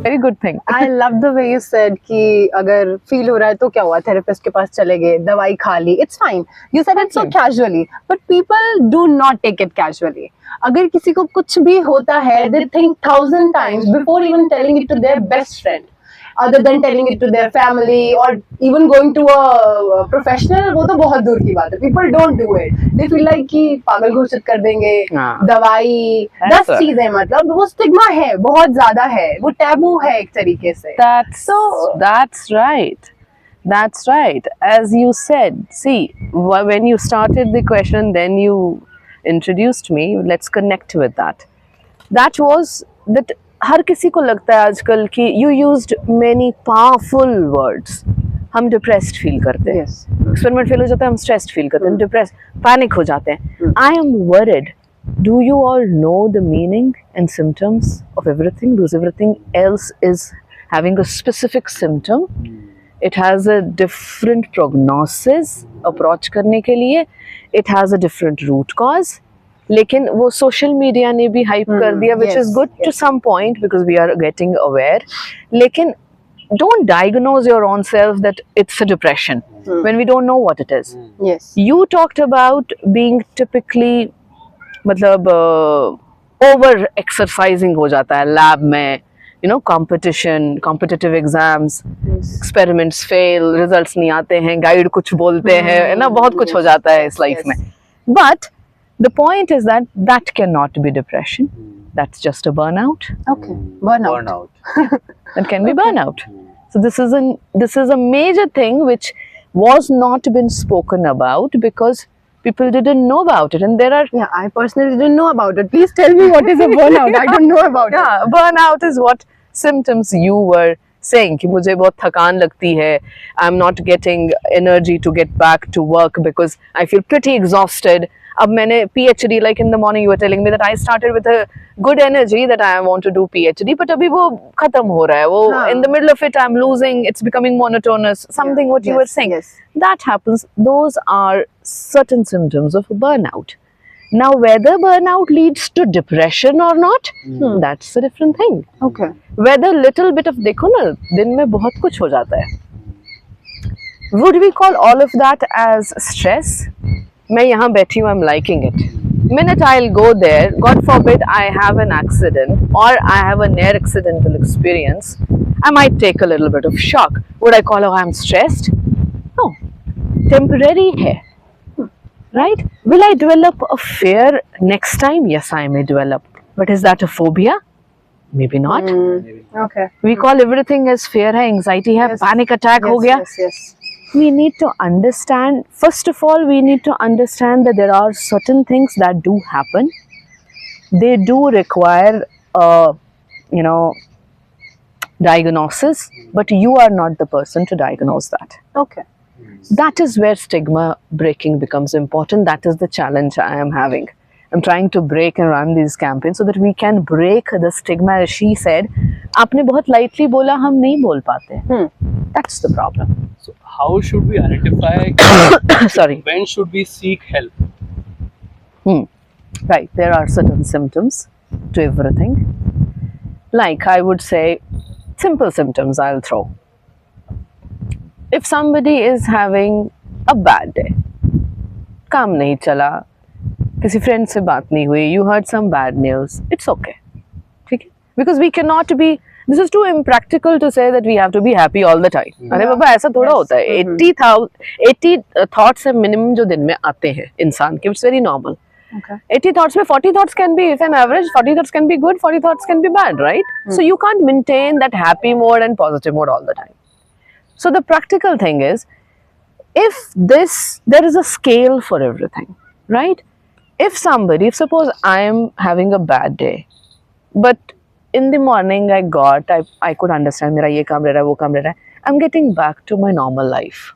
very good thing. I love the way you said कि अगर feel हो रहा है तो क्या हुआ, therapist के पास चले गए, दवाई खा ली, it's fine. You said it so casually, but people do not take it casually. अगर किसी को कुछ भी होता है, they think 1,000 times before even telling it to their best friend, other than telling it to their family or even going to a professional. वो तो बहुत दूर की बात है. People don't do it. They feel like कि पागल घोषित कर देंगे, दवाई 10 चीजें, मतलब वो स्टिग्मा है, बहुत ज्यादा है, वो टैबू है एक तरीके से. That's right. That's right. As you said, see, when you started the question, then you introduced me. Let's connect with that. That was that. हर किसी को लगता है आजकल कि you used many powerful words. हम डिप्रेस्ड फील करते हैं, experiment fail हो जाता है, हम स्ट्रेस्ड फील करते हैं, डिप्रेस, पैनिक हो जाते हैं. I am worried. Do you all know the meaning and symptoms of everything? Because everything else is having a specific symptom. It has a different prognosis approach करने के लिए. It has a different root cause. लेकिन वो social media ने भी hype कर दिया, which is good to some point because we are getting aware. लेकिन don't diagnose your own self that it's a depression when we don't know what it is. Yes. You talked about being typically मतलब over exercising हो जाता है lab में, you know, competitive exams, experiments fail, results नहीं आते हैं, guide कुछ बोलते हैं, है ना, बहुत कुछ हो जाता है इस life में. But the point is that that cannot be depression. That's just a burnout. Okay. Burnout. That can be burnout. So this is a major thing which was not been spoken about because people didn't know about it. And there are... Yeah, I personally didn't know about it. Please tell me what is a burnout. I don't know about it. Yeah, burnout is what symptoms you were saying कि मुझे बहुत थकान लगती है. I'm not getting energy to get back to work because I feel pretty exhausted. अब मैंने PhD, like in the morning you were telling me that I started with a good energy that I want to do PhD, but अभी वो खत्म हो रहा है, वो in the middle of it I'm losing, it's becoming monotonous, something what you were saying. Yes. That happens. Those are certain symptoms of burnout. Now whether burnout leads to depression or not, that's a different thing. Okay. Whether little bit of, देखो ना, दिन में बहुत कुछ हो जाता है. Would we call all of that as stress? मैं यहाँ बैठी हूँ, I'm liking it. Minute I'll go there, God forbid I have an accident or I have a near accidental experience, I might take a little bit of shock. Would I call I'm stressed? No, temporary है, right? Will I develop a fear next time? Yes, I may develop. But is that a phobia? Maybe not. Okay. We call everything as fear है, anxiety है, panic attack हो गया. Yes. We need to understand, first of all, we need to understand that there are certain things that do happen. They do require, diagnosis, but you are not the person to diagnose that. Okay. That is where stigma breaking becomes important. That is the challenge I am having. I'm trying to break and run these campaigns so that we can break the stigma. As she said, आपने बहुत lightly बोला, हम नहीं बोल पाते. That's the problem. So how should we identify? Sorry. When should we seek help? Right. There are certain symptoms to everything. Like I would say, simple symptoms I'll throw. If somebody is having a bad day, काम नहीं चला, किसी friend से बात नहीं हुई, you heard some bad news, it's okay. ठीक है? Because we cannot be, this is too impractical to say that we have to be happy all the time. अरे बाबा ऐसा थोड़ा होता है. 80 thoughts है minimum जो दिन में आते हैं इंसान के, it's very normal. Okay. 80 thoughts में 40 thoughts can be, if an average, 40 thoughts can be good, 40 thoughts can be bad, right? So you can't maintain that happy mode and positive mode all the time. So the practical thing is, there is a scale for everything, right? If suppose I am having a bad day, but in the morning I could understand, मेरा ये काम रह रहा है, वो काम रह रहा है, I'm getting back to my normal life.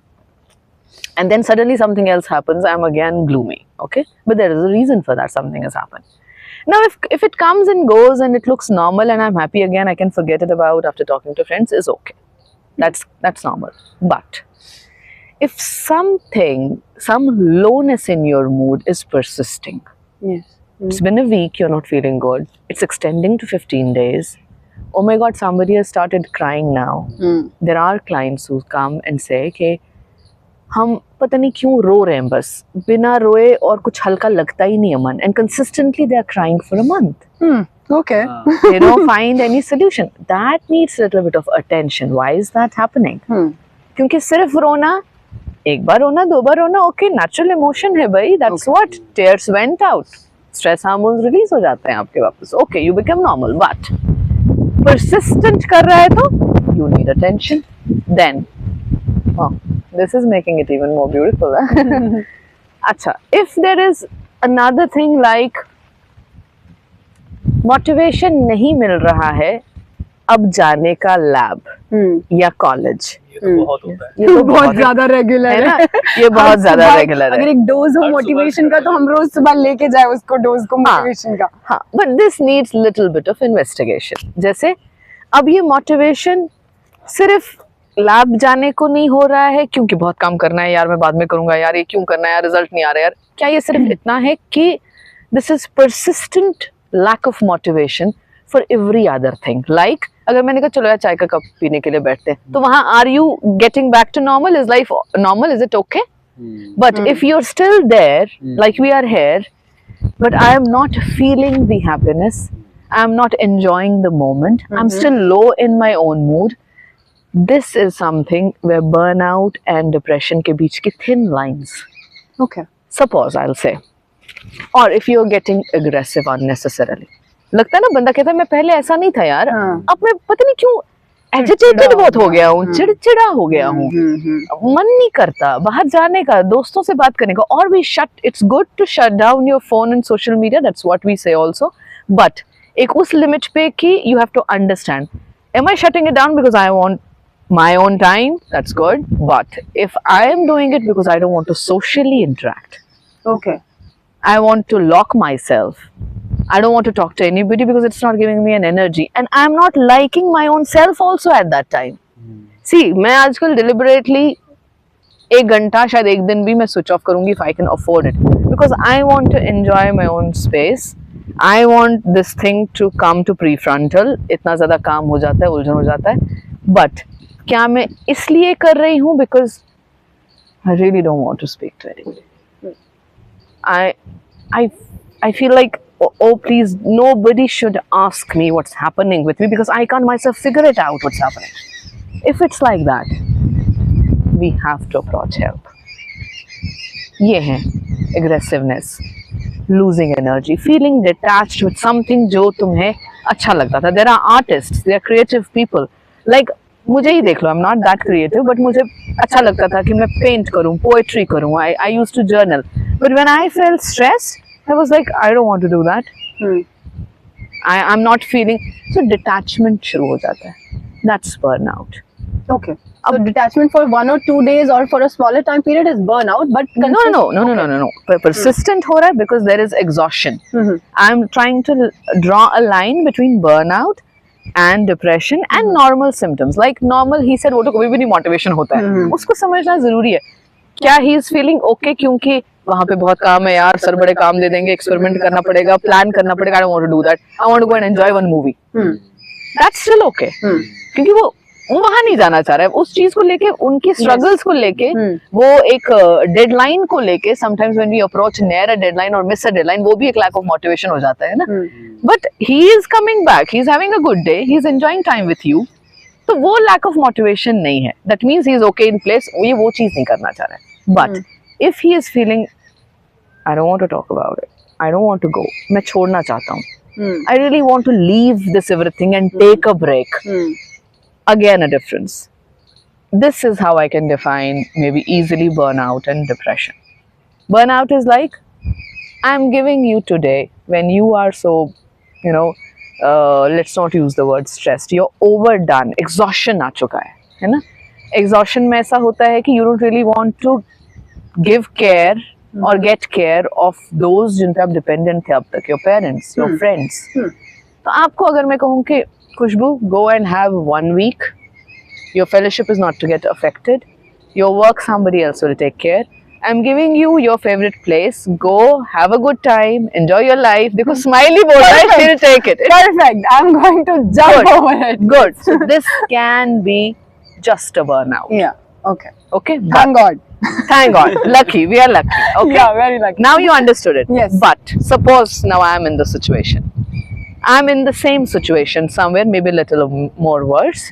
And then suddenly something else happens, I'm again gloomy, okay? But there is a reason for that, something has happened. Now, if it comes and goes and it looks normal and I'm happy again, I can forget it about after talking to friends, is okay. That's normal. But if some lowness in your mood is persisting, Yes. it's been a week, you're not feeling good, it's extending to 15 days, oh my god, somebody has started crying now. There are clients who come and say कि हम पता नहीं क्यों रो रहे हैं, बस बिना रोए और कुछ हल्का लगता ही नहीं है मन, and consistently they are crying for a month. Okay. They don't find any solution. That needs a little bit of attention. Why is that happening? क्योंकि सिर्फ रोना, एक बार रोना, दो बार रोना, okay, natural emotion है भाई, that's what, tears went out, stress hormones release हो जाते हैं आपके वापस, okay, you become normal. But persistent कर रहा है तो you need attention. Then, oh, this is making it even more beautiful. अच्छा, if there is another thing like motivation नहीं मिल रहा है अब जाने का लैब या कॉलेज, ये तो बहुत होता है. ये तो बहुत ज्यादा रेगुलर है ना, है. ये बहुत हर ज्यादा सुबह रेगुलर अगर है. एक डोज हो हर सुबह मोटिवेशन का तो हम रोज सुबह लेके जाए उसको डोज को मोटिवेशन का. हाँ, but this needs little bit of investigation. जैसे अब ये मोटिवेशन सिर्फ लैब जाने को नहीं हो रहा है क्योंकि बहुत काम करना है यार, मैं बाद में करूंगा यार, ये क्यों करना है यार, रिजल्ट नहीं आ रहा यार. क्या ये सिर्फ इतना है कि this is persistent lack of motivation for every other thing? Like अगर मैंने कहा चलो यार चाय का कप पीने के लिए बैठते हैं, तो वहां are you getting back to normal? Is life normal? Is it okay? But if you are still there like we are here, but I am not feeling the happiness, I am not enjoying the moment, I'm still low in my own mood. This is something where burnout and depression के बीच की thin lines. Okay. Suppose I'll say, or if you're getting aggressive unnecessarily, लगता है ना बंदा कहता है मैं पहले ऐसा नहीं था यार, अब मैं पता नहीं क्यों एजिटेटेड बहुत हो गया हूँ, चिड़चिड़ा हो गया हूँ, मन नहीं करता बाहर जाने का, दोस्तों से बात करने का. और भी it's good to shut down your phone and social media, that's what we say also, but एक उस लिमिट पे कि you have to understand, am I shutting it down because I want my own time? That's good. But if I am doing it because I don't want to socially interact, Okay. I want to lock myself, I don't want to talk to anybody because it's not giving me an energy, and I'm not liking my own self also at that time. See, मैं आजकल deliberately एक घंटा शायद एक दिन भी मैं switch off करूंगी if I can afford it, because I want to enjoy my own space. I want this thing to come to prefrontal. इतना ज़्यादा काम हो जाता है, उलझन हो जाता है. But क्या मैं इसलिए कर रही हूँ because I really don't want to speak to anybody. I feel like oh please, nobody should ask me what's happening with me because I can't myself figure it out what's happening. If it's like that, we have to approach help. ये है aggressiveness, losing energy, feeling detached with something जो तुम्हें अच्छा लगता था. There are artists, there are creative people. Like मुझे ही देख लो, I'm not that creative, but मुझे अच्छा लगता था कि मैं पेंट करूँ, पोएट्री करूँ. I used to journal, but when I felt stressed, I was like, I don't want to do that. I'm not feeling. So detachment शुरू हो जाता है. That's burnout. Okay. So detachment for 1 or 2 days or for a smaller time period is burnout, but No. Persistent हो रहा है because there is exhaustion. I'm trying to draw a line between burnout and depression and normal symptoms. Like normal, he said वो तो कभी भी नहीं motivation होता है. उसको समझना जरूरी है. क्या he is feeling okay क्योंकि वहाँ पे बहुत काम है यार, सर बड़े काम दे देंगे, एक्सपेरिमेंट करना पड़ेगा, प्लान करना पड़ेगा. I don't want to do that. I want to go and enjoy one movie. That's still okay. क्योंकि वो वहां नहीं जाना चाह रहा है. उस चीज को लेके, उनकी स्ट्रगल्स को लेके, वो एक डेडलाइन को लेके, sometimes when we approach near a deadline और मिस अ डेडलाइन, वो भी एक लैक ऑफ मोटिवेशन हो जाता है ना. But he is coming back, he is having a good day, he is enjoying time with you, तो वो लैक ऑफ मोटिवेशन नहीं है. That means he is okay in place, ये वो चीज नहीं करना चाह रहा है. But if he is feeling I don't want to talk about it, I don't want to go, मैं छोड़ना चाहता हूँ, I really want to leave this everything and take a break. Again, a difference. This is how I can define maybe easily burnout and depression. Burnout is like, I'm giving you today when you are so, let's not use the word stressed. You're overdone. Exhaustion आ चुका है ना? Exhaustion में ऐसा होता है कि you don't really want to give care or get care of those जिन पे आप dependent थे अब तक, your parents, your friends. तो आपको अगर मैं कहूँ कि Khushbu, go and have 1 week. Your fellowship is not to get affected. Your work, somebody else will take care. I'm giving you your favorite place. Go, have a good time, enjoy your life. देखो smiley बोल रहा है, she'll take it. Perfect. I'm going to jump Good. over it. Good. So this can be just a burnout. Yeah. Okay. Okay. Thank God. Thank God. Lucky. We are lucky. Okay. Yeah, very lucky. Now you understood it. Yes. But suppose now I am in the situation. I'm in the same situation somewhere, maybe a little more worse.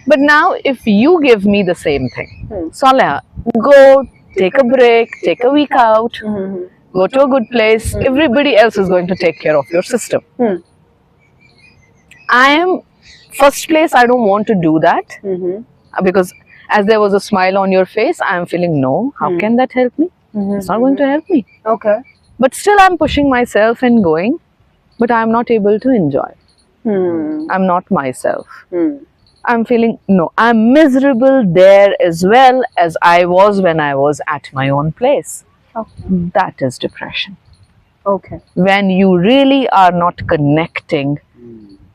But now if you give me the same thing, Saleh, go take a break, take a week out, go to a good place. Everybody else is going to take care of your system. I am, first place, I don't want to do that because as there was a smile on your face, I am feeling no, how can that help me? It's not going to help me. Okay. But still I'm pushing myself and going, but I'm not able to enjoy. I'm not myself. I'm feeling no, I'm miserable there as well as I was when I was at my own place. Okay. That is depression. Okay. When you really are not connecting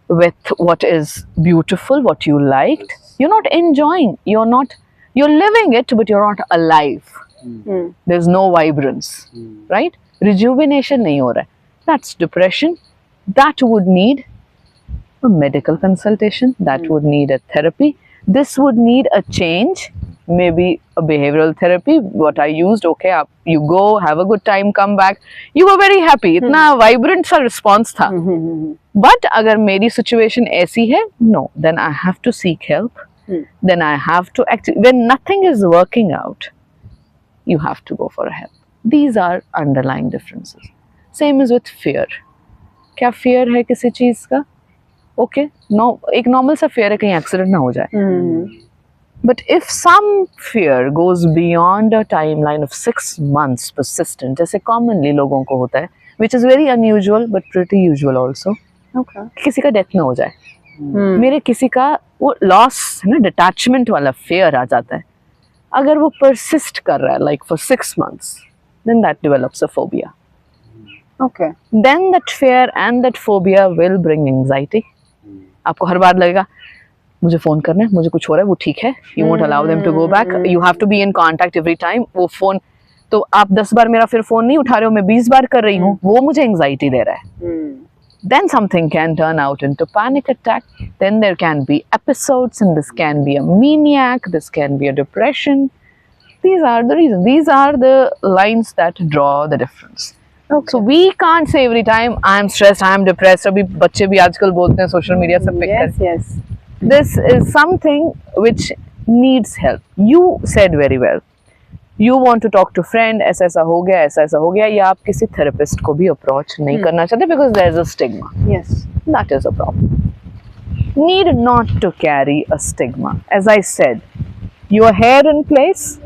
with what is beautiful, what you liked, you're not enjoying, you're living it, but you're not alive. There's no vibrance, right? Rejuvenation nahi ho raha hai. That's depression. That would need a medical consultation, that would need a therapy, this would need a change, maybe a behavioral therapy, what I used. Okay, you go, have a good time, come back, you were very happy, इतना vibrant सा response था. But अगर मेरी situation ऐसी है, no, then I have to seek help. Then I have to when nothing is working out, you have to go for a help. These are underlying differences. Same is with fear. क्या fear है किसी चीज का? Okay, no, एक normal सा fear है कहीं accident ना हो जाए. But if some fear goes beyond a timeline of 6 months persistent, जैसे commonly लोगों को होता है, which is very unusual but pretty usual also, Okay. किसी का डेथ ना हो जाए, मेरे किसी का वो लॉस है ना, डिटैचमेंट वाला फेयर आ जाता है, अगर वो परसिस्ट कर रहा है like for 6 months, then that develops a phobia. Okay. Then that fear and that phobia will bring anxiety. आपको हर बार लगेगा मुझे फोन करना है, मुझे कुछ हो रहा है, वो ठीक है, you won't allow them to go back, you have to be in contact every time. वो फोन तो आप 10 बार मेरा फिर फोन नहीं उठा रहे हो, मैं 20 बार कर रही हूँ, वो मुझे एंजाइटी दे रहा है. Then something can turn out into panic attack. Then there can be episodes, and this can be a maniac, this can be a depression. These are the reasons. These are the lines that draw the difference. Okay. So we can't say every time I am stressed, I am depressed. अभी बच्चे भी आजकल बोलते हैं social media से pick Yes, कर. yes. This is something which needs help. You said very well. You want to talk to friend, ऐसा हो गया, या आप किसी therapist को भी approach नहीं करना चाहते because there is a stigma. Yes. That is a problem. Need not to carry a stigma. As I said, your hair in place,